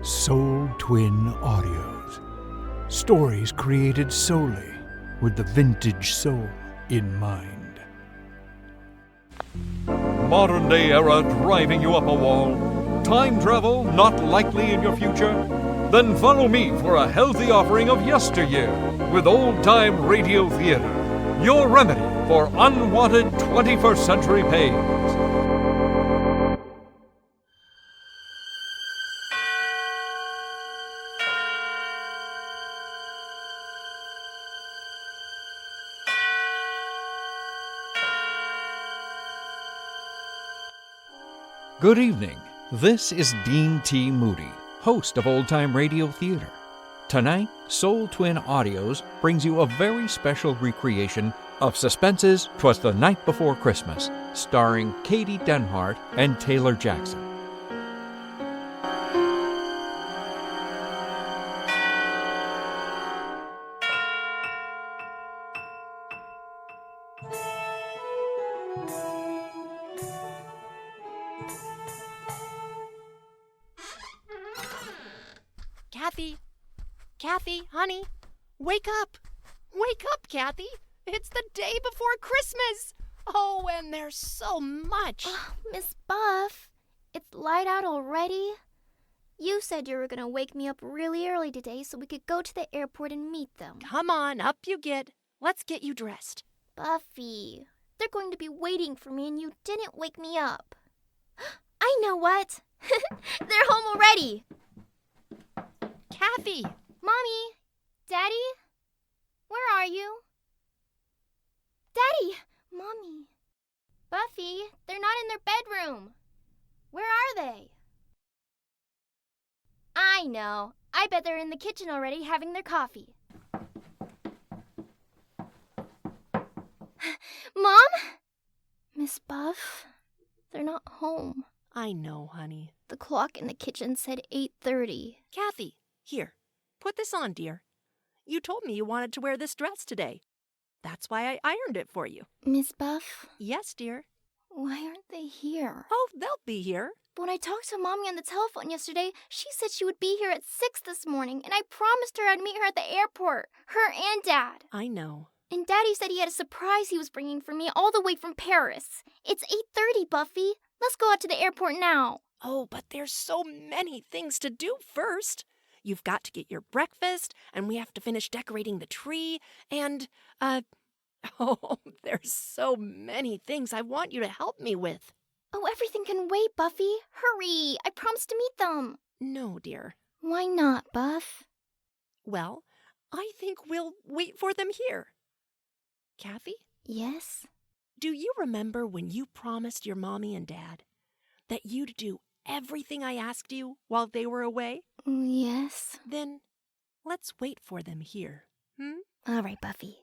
Soul Twin Audios. Stories created solely with the vintage soul in mind. Modern day era driving you up a wall? Time travel not likely in your future? Then follow me for a healthy offering of yesteryear with old-time radio theater, your remedy for unwanted 21st century pains. Good evening. This is Dean T. Moody, host of Old Time Radio Theater. Tonight, Soul Twin Audios brings you a very special recreation of Suspense's 'Twas the Night Before Christmas, starring Katie Denhart and Taylor Jackson. Kathy, honey, wake up. Wake up, Kathy. It's the day before Christmas. Oh, and there's so much. Miss Buff, it's light out already. You said you were going to wake me up really early today so we could go to the airport and meet them. Come on, up you get. Let's get you dressed. Buffy, they're going to be waiting for me and you didn't wake me up. I know what. They're home already. Kathy! Mommy! Daddy? Where are you? Daddy! Mommy! Buffy, they're not in their bedroom. Where are they? I know. I bet they're in the kitchen already having their coffee. Mom? Miss Buff, they're not home. I know, honey. The clock in the kitchen said 8:30. Kathy, here. Put this on, dear. You told me you wanted to wear this dress today. That's why I ironed it for you. Miss Buff? Yes, dear. Why aren't they here? Oh, they'll be here. When I talked to Mommy on the telephone yesterday, she said she would be here at 6 this morning, and I promised her I'd meet her at the airport. Her and Dad. I know. And Daddy said he had a surprise he was bringing for me all the way from Paris. It's 8:30, Buffy. Let's go out to the airport now. Oh, but there's so many things to do first. You've got to get your breakfast, and we have to finish decorating the tree, and, oh, there's so many things I want you to help me with. Oh, everything can wait, Buffy. Hurry. I promised to meet them. No, dear. Why not, Buff? Well, I think we'll wait for them here. Kathy? Yes? Do you remember when you promised your mommy and dad that you'd do everything I asked you while they were away? Yes. Then let's wait for them here. All right, Buffy.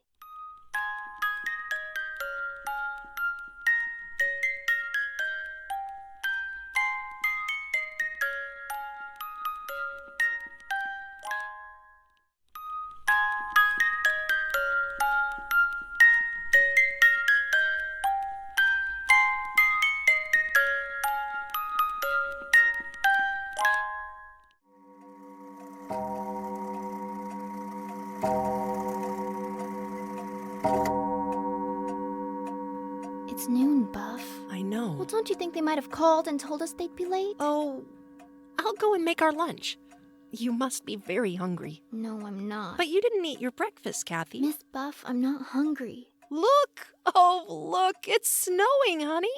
It's noon, Buff. I know. Well, don't you think they might have called and told us they'd be late? Oh, I'll go and make our lunch. You must be very hungry. No, I'm not. But you didn't eat your breakfast, Kathy. Miss Buff, I'm not hungry. Look! Oh, look! It's snowing, honey.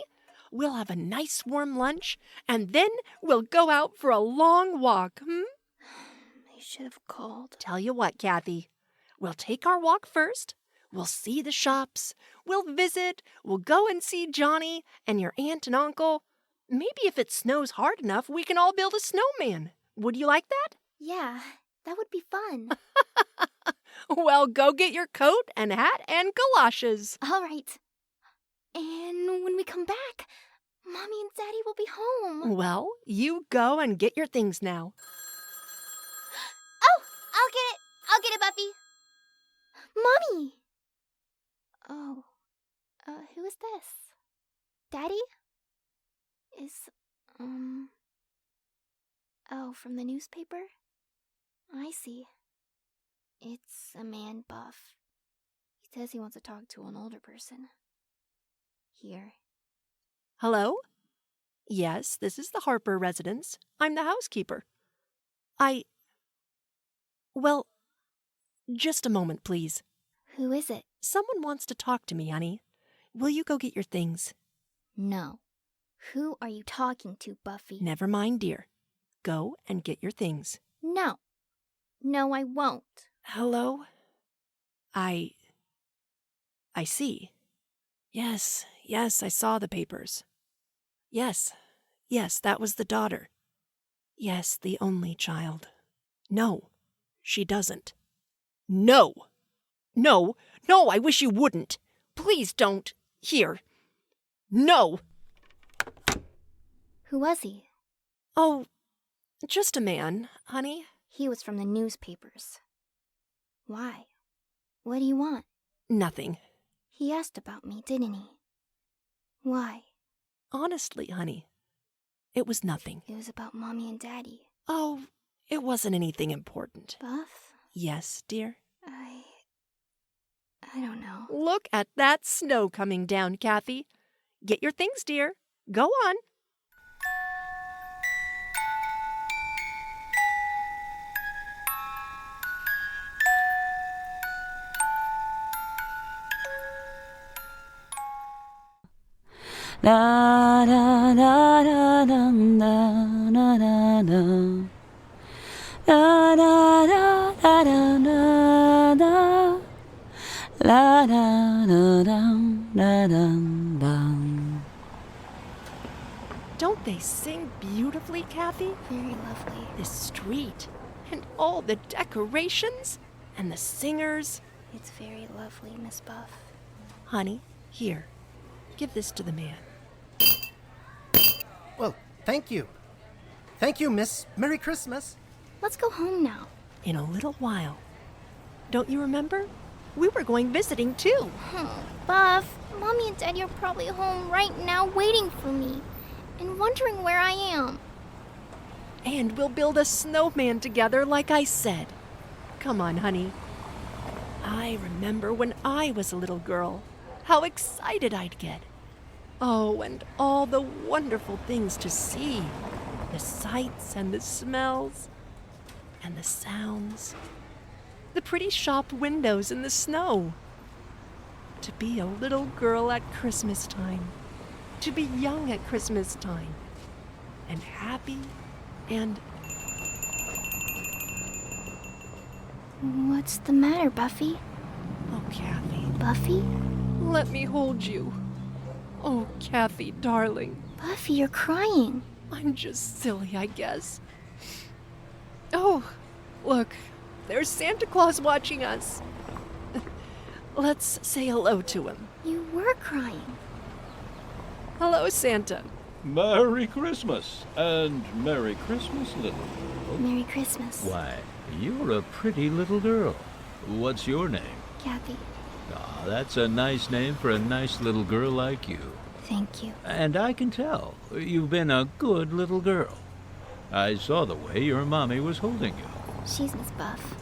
We'll have a nice warm lunch, and then we'll go out for a long walk, They should have called. Tell you what, Kathy. We'll take our walk first. We'll see the shops. We'll visit. We'll go and see Johnny and your aunt and uncle. Maybe if it snows hard enough, we can all build a snowman. Would you like that? Yeah, that would be fun. Well, go get your coat and hat and galoshes. All right. And when we come back, Mommy and Daddy will be home. Well, you go and get your things now. Oh, I'll get it, Buffy. Mommy! Oh, who is this? Daddy? Is, Oh, from the newspaper? I see. It's a man, Buff. He says he wants to talk to an older person. Here. Hello? Yes, this is the Harper residence. I'm the housekeeper. Well, just a moment, please. Who is it? Someone wants to talk to me, honey. Will you go get your things? No. Who are you talking to, Buffy? Never mind, dear. Go and get your things. No. No, I won't. Hello? I see. Yes, I saw the papers. Yes, that was the daughter. Yes, the only child. No, she doesn't. No, I wish you wouldn't. Please don't. Here. No. Who was he? Oh, just a man, honey. He was from the newspapers. Why? What do you want? Nothing. He asked about me, didn't he? Why? Honestly, honey, it was nothing. It was about Mommy and Daddy. Oh, it wasn't anything important. Buff? Yes, dear? I don't know. Look at that snow coming down, Kathy. Get your things, dear. Go on. La da da da dum da da da da da da da da da da la da da dum da dum dum. Don't they sing beautifully, Kathy? Very lovely. This street and all the decorations and the singers. It's very lovely, Miss Buff. Honey, here. Give this to the man. Well, thank you. Thank you, Miss. Merry Christmas. Let's go home now. In a little while. Don't you remember? We were going visiting, too. Buff, Mommy and Daddy are probably home right now waiting for me and wondering where I am. And we'll build a snowman together, like I said. Come on, honey. I remember when I was a little girl, how excited I'd get. Oh, and all the wonderful things to see. The sights and the smells and the sounds. The pretty shop windows in the snow. To be a little girl at Christmas time. To be young at Christmas time. And happy and... What's the matter, Buffy? Oh, Kathy. Buffy? Let me hold you. Oh, Kathy, darling. Buffy, you're crying. I'm just silly, I guess. Oh, look. There's Santa Claus watching us. Let's say hello to him. You were crying. Hello, Santa. Merry Christmas, and Merry Christmas, little girl. Merry Christmas. Why, you're a pretty little girl. What's your name? Kathy. Ah, that's a nice name for a nice little girl like you. Thank you. And I can tell you've been a good little girl. I saw the way your mommy was holding you. She's Miss Buff.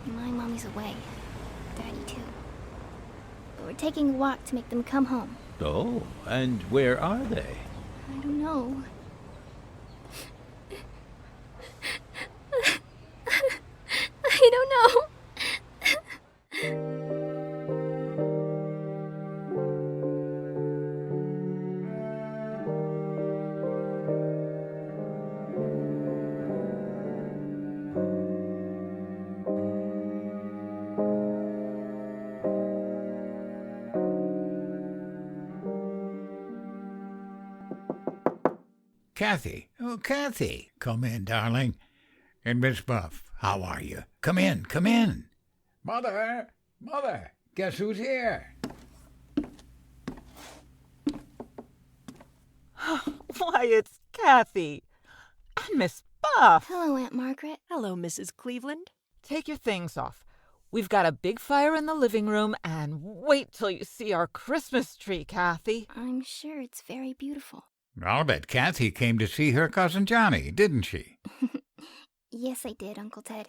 My mommy's away. Daddy, too. But we're taking a walk to make them come home. Oh, and where are they? I don't know. I don't know. Kathy. Oh, Kathy. Come in, darling. And Miss Buff, how are you? Come in, come in. Mother, guess who's here? Why, it's Kathy. And Miss Buff. Hello, Aunt Margaret. Hello, Mrs. Cleveland. Take your things off. We've got a big fire in the living room, and wait till you see our Christmas tree, Kathy. I'm sure it's very beautiful. I'll bet Kathy came to see her cousin Johnny, didn't she? Yes, I did, Uncle Ted.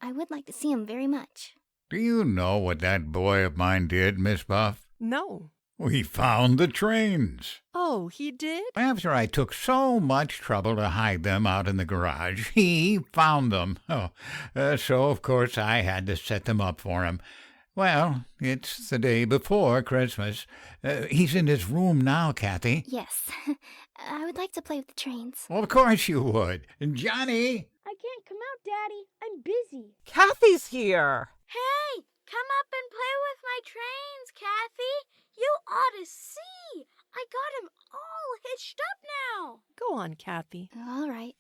I would like to see him very much. Do you know what that boy of mine did, Miss Buff? No. We found the trains. Oh, he did? After I took so much trouble to hide them out in the garage, he found them. So, of course, I had to set them up for him. Well, it's the day before Christmas. He's in his room now, Kathy. Yes. I would like to play with the trains. Well, of course you would. Johnny! I can't come out, Daddy. I'm busy. Kathy's here. Hey, come up and play with my trains, Kathy. You ought to see. I got him all hitched up now. Go on, Kathy. All right.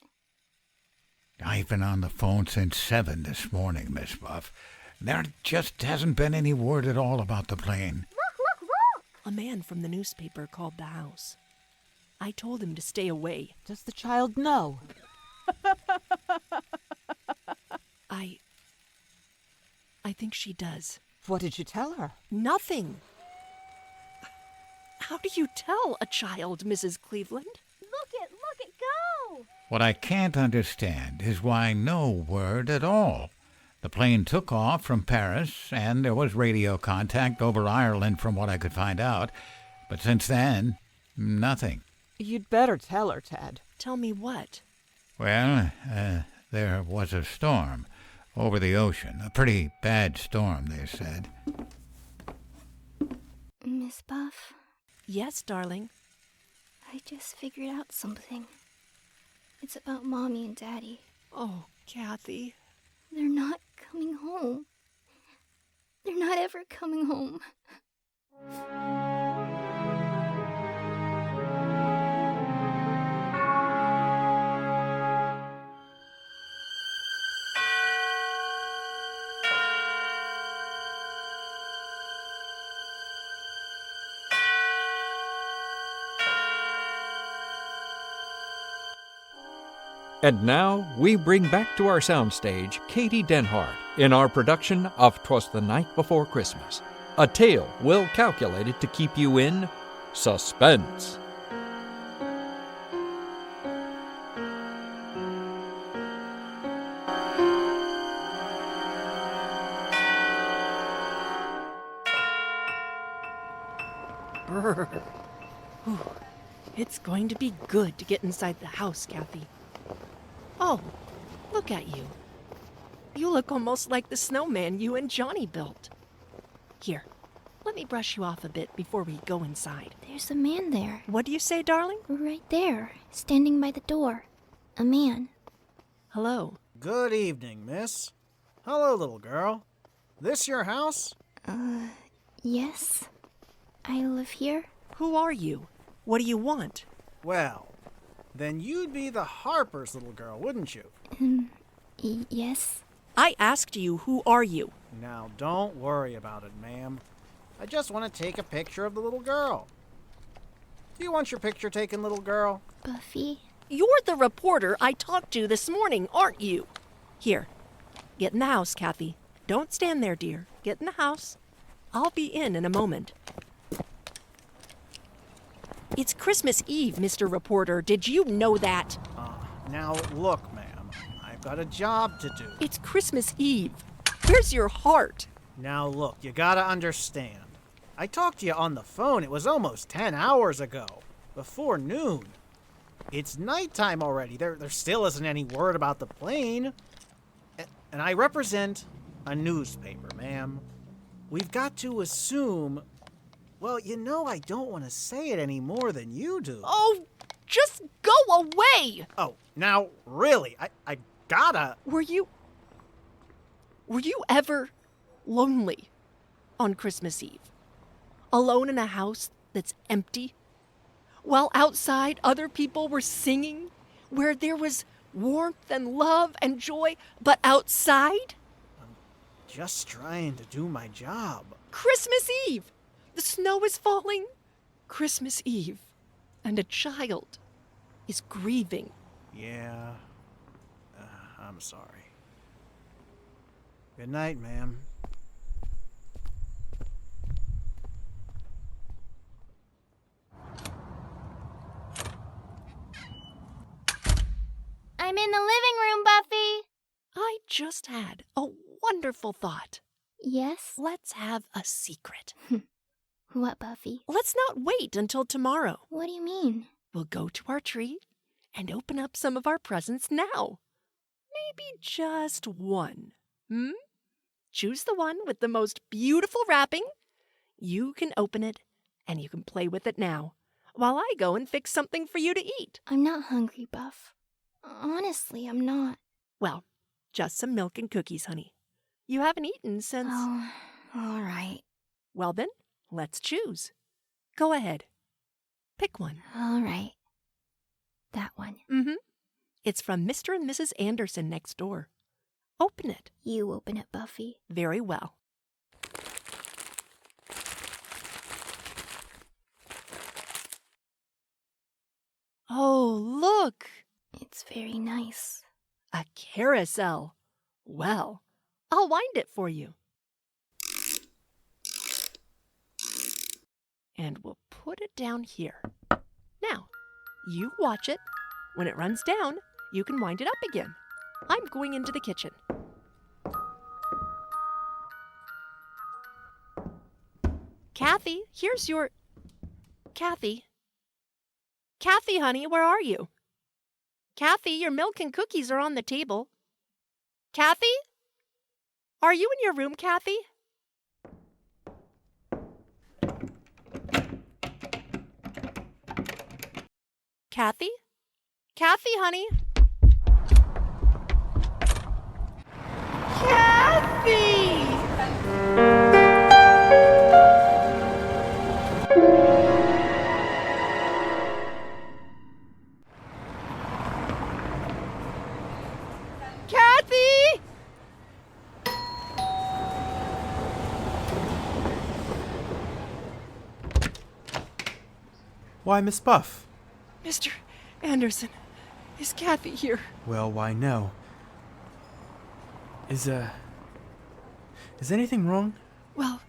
I've been on the phone since 7 this morning, Miss Buff. There just hasn't been any word at all about the plane. Look. A man from the newspaper called the house. I told him to stay away. Does the child know? I think she does. What did you tell her? Nothing. How do you tell a child, Mrs. Cleveland? Look it, go. What I can't understand is why no word at all. The plane took off from Paris, and there was radio contact over Ireland from what I could find out. But since then, nothing. You'd better tell her, Ted. Tell me what? Well, there was a storm over the ocean. A pretty bad storm, they said. Miss Buff, Yes, darling. I just figured out something. It's about Mommy and Daddy. Oh, Kathy. They're not coming home. They're not ever coming home. And now we bring back to our soundstage Katie Denhart in our production of 'Twas the Night Before Christmas, a tale well calculated to keep you in suspense. Brr. Whew. It's going to be good to get inside the house, Kathy. Oh, look at you. You look almost like the snowman you and Johnny built. Here, let me brush you off a bit before we go inside. There's a man there. What do you say, darling? Right there, standing by the door. A man. Hello. Good evening, miss. Hello, little girl. This your house? Yes. I live here. Who are you? What do you want? Well, then you'd be the Harper's little girl, wouldn't you? Yes. I asked you, who are you? Now, don't worry about it, ma'am. I just want to take a picture of the little girl. Do you want your picture taken, little girl? Buffy. You're the reporter I talked to this morning, aren't you? Here, get in the house, Kathy. Don't stand there, dear. Get in the house. I'll be in a moment. It's Christmas Eve, Mr. Reporter. Did you know that? Now, look, ma'am. I've got a job to do. It's Christmas Eve. Where's your heart? Now, look, you gotta understand. I talked to you on the phone. It was almost 10 hours ago. Before noon. It's nighttime already. There still isn't any word about the plane. And I represent a newspaper, ma'am. We've got to assume... Well, you know I don't want to say it any more than you do. Oh, just go away! Oh, now, really, I gotta... Were you ever lonely on Christmas Eve? Alone in a house that's empty? While outside other people were singing? Where there was warmth and love and joy, but outside? Just trying to do my job. Christmas Eve! The snow is falling. Christmas Eve. And a child is grieving. Yeah. I'm sorry. Good night, ma'am. I'm in the living room, Buffy. just had a wonderful thought. Yes? Let's have a secret. What, Buffy? Let's not wait until tomorrow. What do you mean? We'll go to our tree and open up some of our presents now. Maybe just one. Choose the one with the most beautiful wrapping. You can open it, and you can play with it now, while I go and fix something for you to eat. I'm not hungry, Buff. Honestly, I'm not. Well, just some milk and cookies, honey. You haven't eaten since... Oh, all right. Well then, let's choose. Go ahead. Pick one. All right. That one. It's from Mr. and Mrs. Anderson next door. Open it. You open it, Buffy. Very well. Oh, look! It's very nice. A carousel. Well, I'll wind it for you. And we'll put it down here. Now, you watch it. When it runs down, you can wind it up again. I'm going into the kitchen. Kathy, here's your... Kathy, honey, where are you? Kathy, your milk and cookies are on the table. Kathy? Are you in your room, Kathy? Kathy? Kathy, honey? Kathy! Kathy! Why, Miss Buff? Mr. Anderson, is Kathy here? Well, why no. Is anything wrong? Well,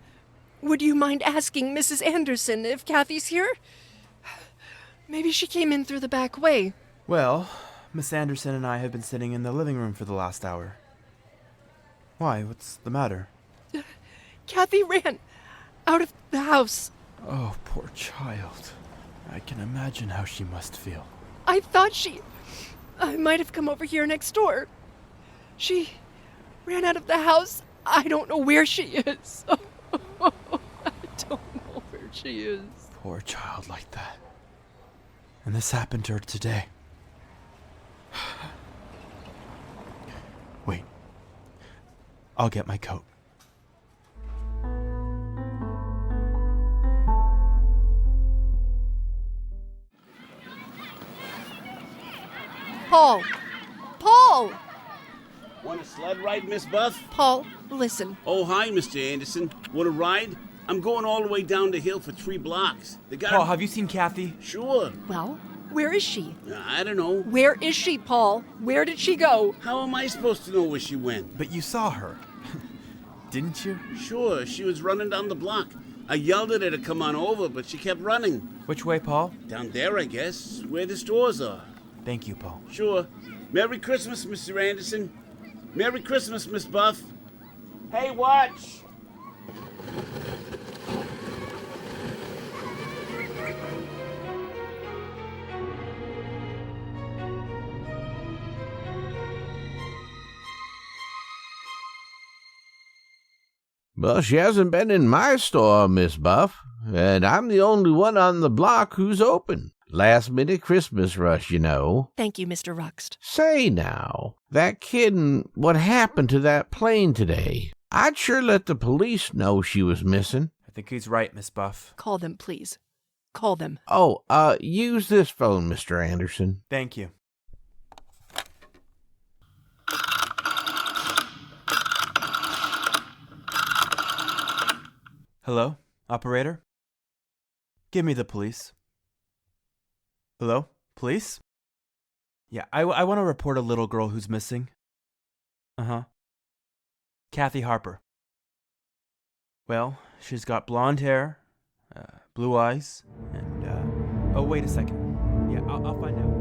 would you mind asking Mrs. Anderson if Kathy's here? Maybe she came in through the back way. Well, Miss Anderson and I have been sitting in the living room for the last hour. Why, what's the matter? Kathy ran out of the house. Oh, poor child. I can imagine how she must feel. I thought I might have come over here next door. She ran out of the house. I don't know where she is. I don't know where she is. Poor child like that. And this happened to her today. Wait. I'll get my coat. Paul! Paul! Want a sled ride, Miss Buff? Paul, listen. Oh, hi, Mr. Anderson. Want a ride? I'm going all the way down the hill for 3 blocks. Paul, have you seen Kathy? Sure. Well, where is she? I don't know. Where is she, Paul? Where did she go? How am I supposed to know where she went? But you saw her. Didn't you? Sure, she was running down the block. I yelled at her to come on over, but she kept running. Which way, Paul? Down there, I guess, where the stores are. Thank you, Paul. Sure. Merry Christmas, Mr. Anderson. Merry Christmas, Miss Buff. Hey, watch! Well, she hasn't been in my store, Miss Buff, and I'm the only one on the block who's open. Last-minute Christmas rush, you know. Thank you, Mr. Ruxt. Say now, that kid and what happened to that plane today? I'd sure let the police know she was missing. I think he's right, Miss Buff. Call them, please. Call them. Oh, use this phone, Mr. Anderson. Thank you. Hello, operator? Give me the police. Hello, police? Yeah, I want to report a little girl who's missing. Uh-huh. Kathy Harper. Well, she's got blonde hair, blue eyes, and, oh, wait a second. Yeah, I'll find out.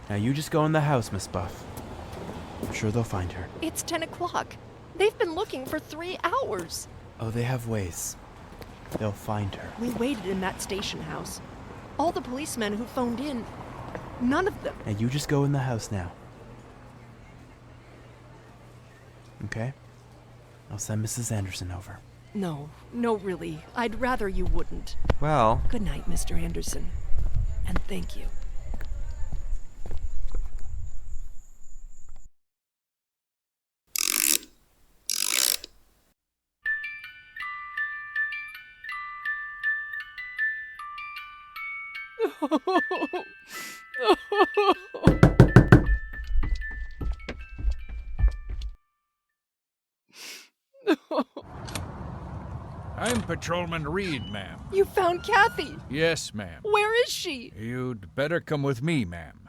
Now you just go in the house, Miss Buff. I'm sure they'll find her. It's 10 o'clock. They've been looking for 3 hours. Oh, they have ways. They'll find her. We waited in that station house. All the policemen who phoned in, none of them. Now you just go in the house now. Okay? I'll send Mrs. Anderson over. No, really. I'd rather you wouldn't. Well... Good night, Mr. Anderson. And thank you. I'm Patrolman Reed, ma'am. You found Kathy! Yes, ma'am. Where is she? You'd better come with me, ma'am.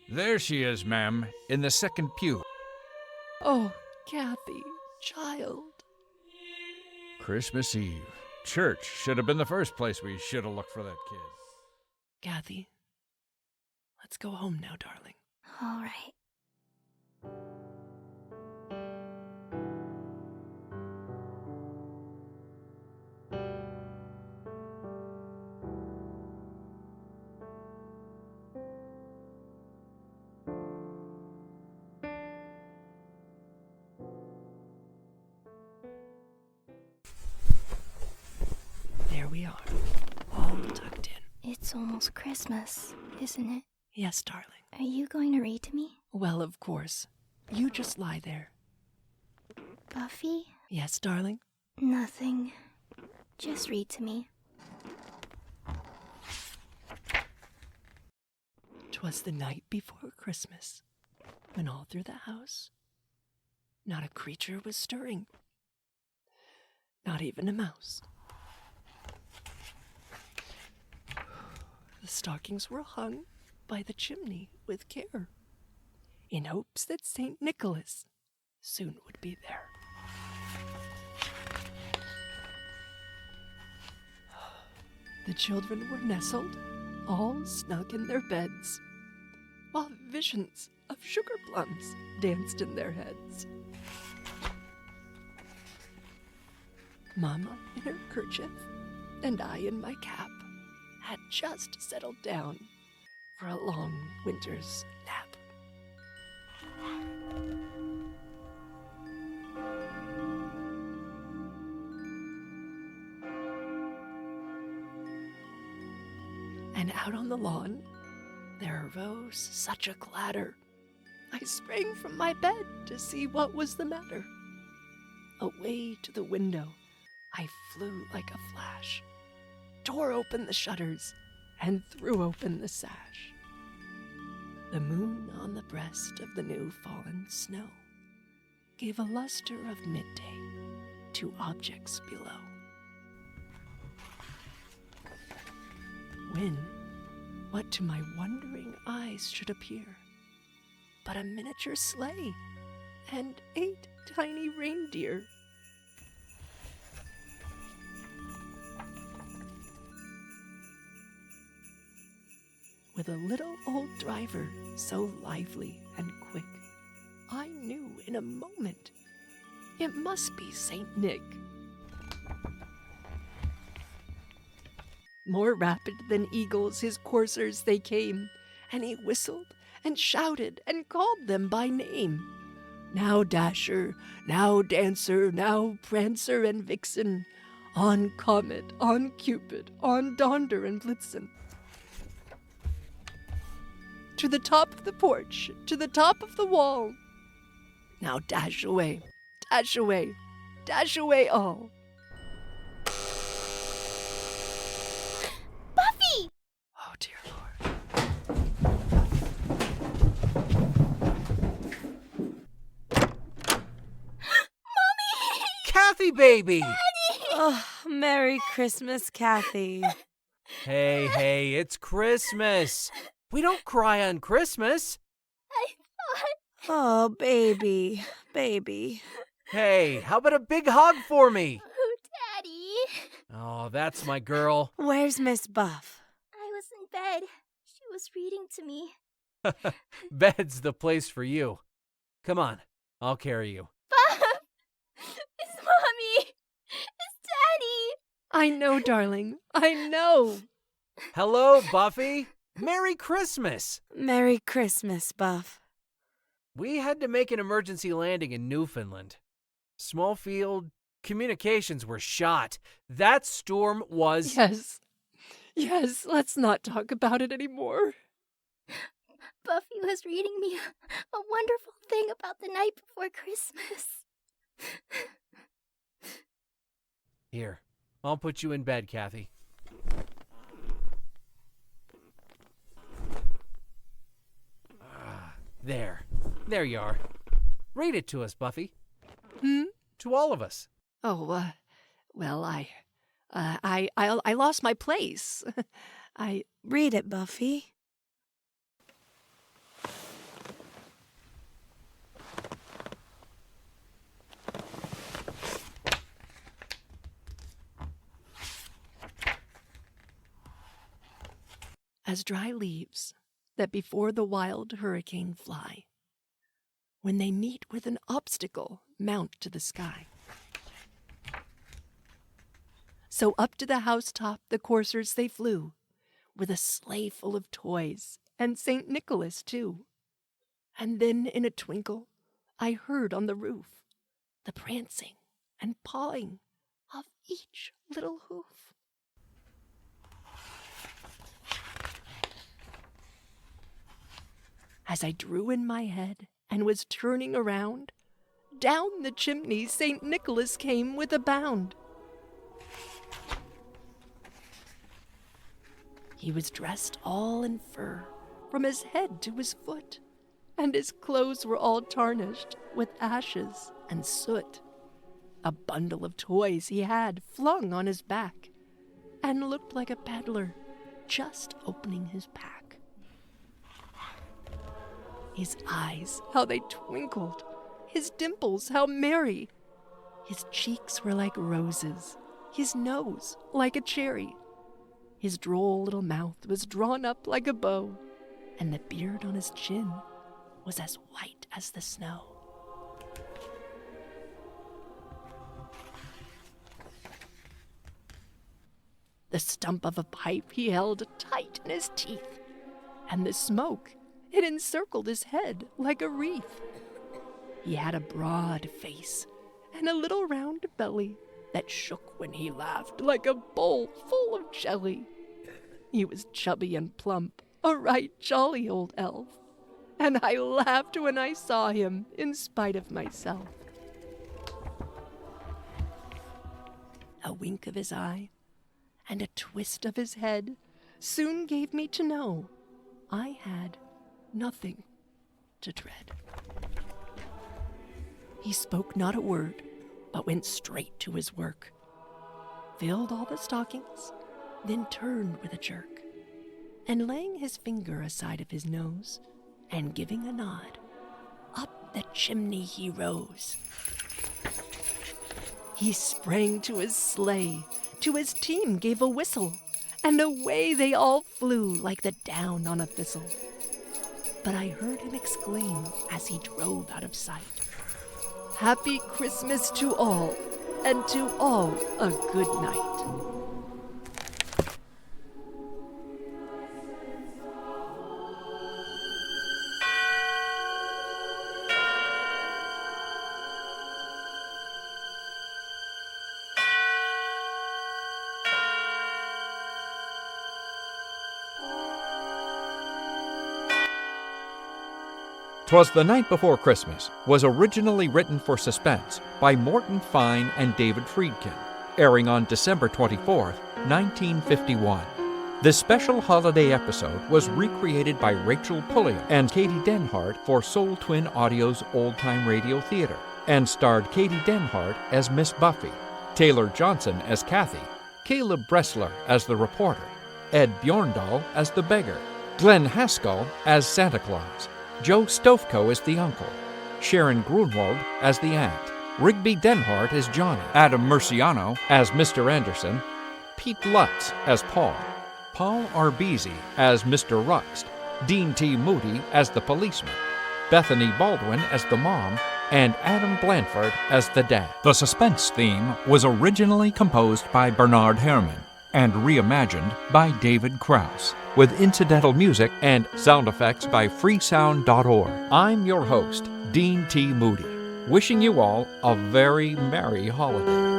There she is, ma'am, in the second pew. Oh, Kathy, child. Christmas Eve. Church should have been the first place we should have looked for that kid. Kathy, let's go home now, darling. All right. There we are, all tucked in. It's almost Christmas, isn't it? Yes, darling. Are you going to read to me? Well, of course. You just lie there. Buffy? Yes, darling? Nothing. Just read to me. 'Twas the night before Christmas, when all through the house, not a creature was stirring. Not even a mouse. The stockings were hung by the chimney with care, in hopes that St. Nicholas soon would be there. The children were nestled, all snug in their beds, while visions of sugar plums danced in their heads. Mama in her kerchief, and I in my cap, had just settled down for a long winter's nap. And out on the lawn, there arose such a clatter. I sprang from my bed to see what was the matter. Away to the window, I flew like a flash, tore open the shutters, and threw open the sash. The moon on the breast of the new fallen snow gave a luster of midday to objects below. When, what to my wondering eyes should appear but a miniature sleigh and 8 tiny reindeer. With a little old driver so lively and quick, I knew in a moment it must be Saint Nick. More rapid than eagles his coursers they came, and he whistled and shouted and called them by name. Now Dasher, now Dancer, now Prancer and Vixen, on Comet, on Cupid, on Donder and Blitzen. To the top of the porch, to the top of the wall. Now dash away, dash away, dash away all. Buffy! Oh, dear Lord. Mommy! Kathy, baby! Daddy! Oh, Merry Christmas, Kathy. Hey, it's Christmas. We don't cry on Christmas. I thought... Oh, baby. Hey, how about a big hug for me? Oh, Oh, that's my girl. Where's Miss Buff? I was in bed. She was reading to me. Bed's the place for you. Come on, I'll carry you. Buff! It's Mommy! It's Daddy! I know, darling. I know. Hello, Buffy. Merry Christmas. Merry Christmas, Buff. We had to make an emergency landing in Newfoundland. Small field, communications were shot. That storm was... Yes, let's not talk about it anymore. Buffy was reading me a wonderful thing about the night before Christmas. Here, I'll put you in bed, Kathy. There you are. Read it to us, Buffy. To all of us. Oh, well, I lost my place. Read it, Buffy. As dry leaves that before the wild hurricane fly, when they meet with an obstacle, mount to the sky. So up to the housetop the coursers they flew, with a sleigh full of toys, and St. Nicholas too. And then in a twinkle I heard on the roof the prancing and pawing of each little hoof. As I drew in my head and was turning around, down the chimney St. Nicholas came with a bound. He was dressed all in fur, from his head to his foot, and his clothes were all tarnished with ashes and soot. A bundle of toys he had flung on his back, and looked like a peddler just opening his pack. His eyes, how they twinkled, his dimples, how merry. His cheeks were like roses, his nose like a cherry. His droll little mouth was drawn up like a bow, and the beard on his chin was as white as the snow. The stump of a pipe he held tight in his teeth, and the smoke, it encircled his head like a wreath. He had a broad face and a little round belly that shook when he laughed like a bowl full of jelly. He was chubby and plump, a right jolly old elf, and I laughed when I saw him in spite of myself. A wink of his eye and a twist of his head soon gave me to know I had nothing to dread. He spoke not a word, but went straight to his work, filled all the stockings, then turned with a jerk, and laying his finger aside of his nose, and giving a nod, up the chimney he rose. He sprang to his sleigh, to his team gave a whistle, and away they all flew like the down on a thistle. But I heard him exclaim as he drove out of sight, "Happy Christmas to all, and to all a good night." "'Twas the Night Before Christmas was originally written for Suspense by Morton Fine and David Friedkin, airing on December 24, 1951. This special holiday episode was recreated by Rachel Pulliam and Katie Denhart for Soul Twin Audio's Old Time Radio Theater, and starred Katie Denhart as Miss Buffy, Taylor Johnson as Kathy, Caleb Bressler as the reporter, Ed Bjorndal as the beggar, Glenn Hascall as Santa Claus, Joe Stofko as the uncle, Sharon Grunwald as the aunt, Rigby Denhart as Johnny, Adam Murciano as Mr. Anderson, Pete Lutz as Paul, Paul Arbisi as Mr. Ruxt, Dean T. Moody as the policeman, Bethany Baldwin as the mom, and Adam Blanford as the dad. The Suspense theme was originally composed by Bernard Herrmann and reimagined by David Krause, with incidental music and sound effects by freesound.org. I'm your host, Dean T. Moody, wishing you all a very merry holiday.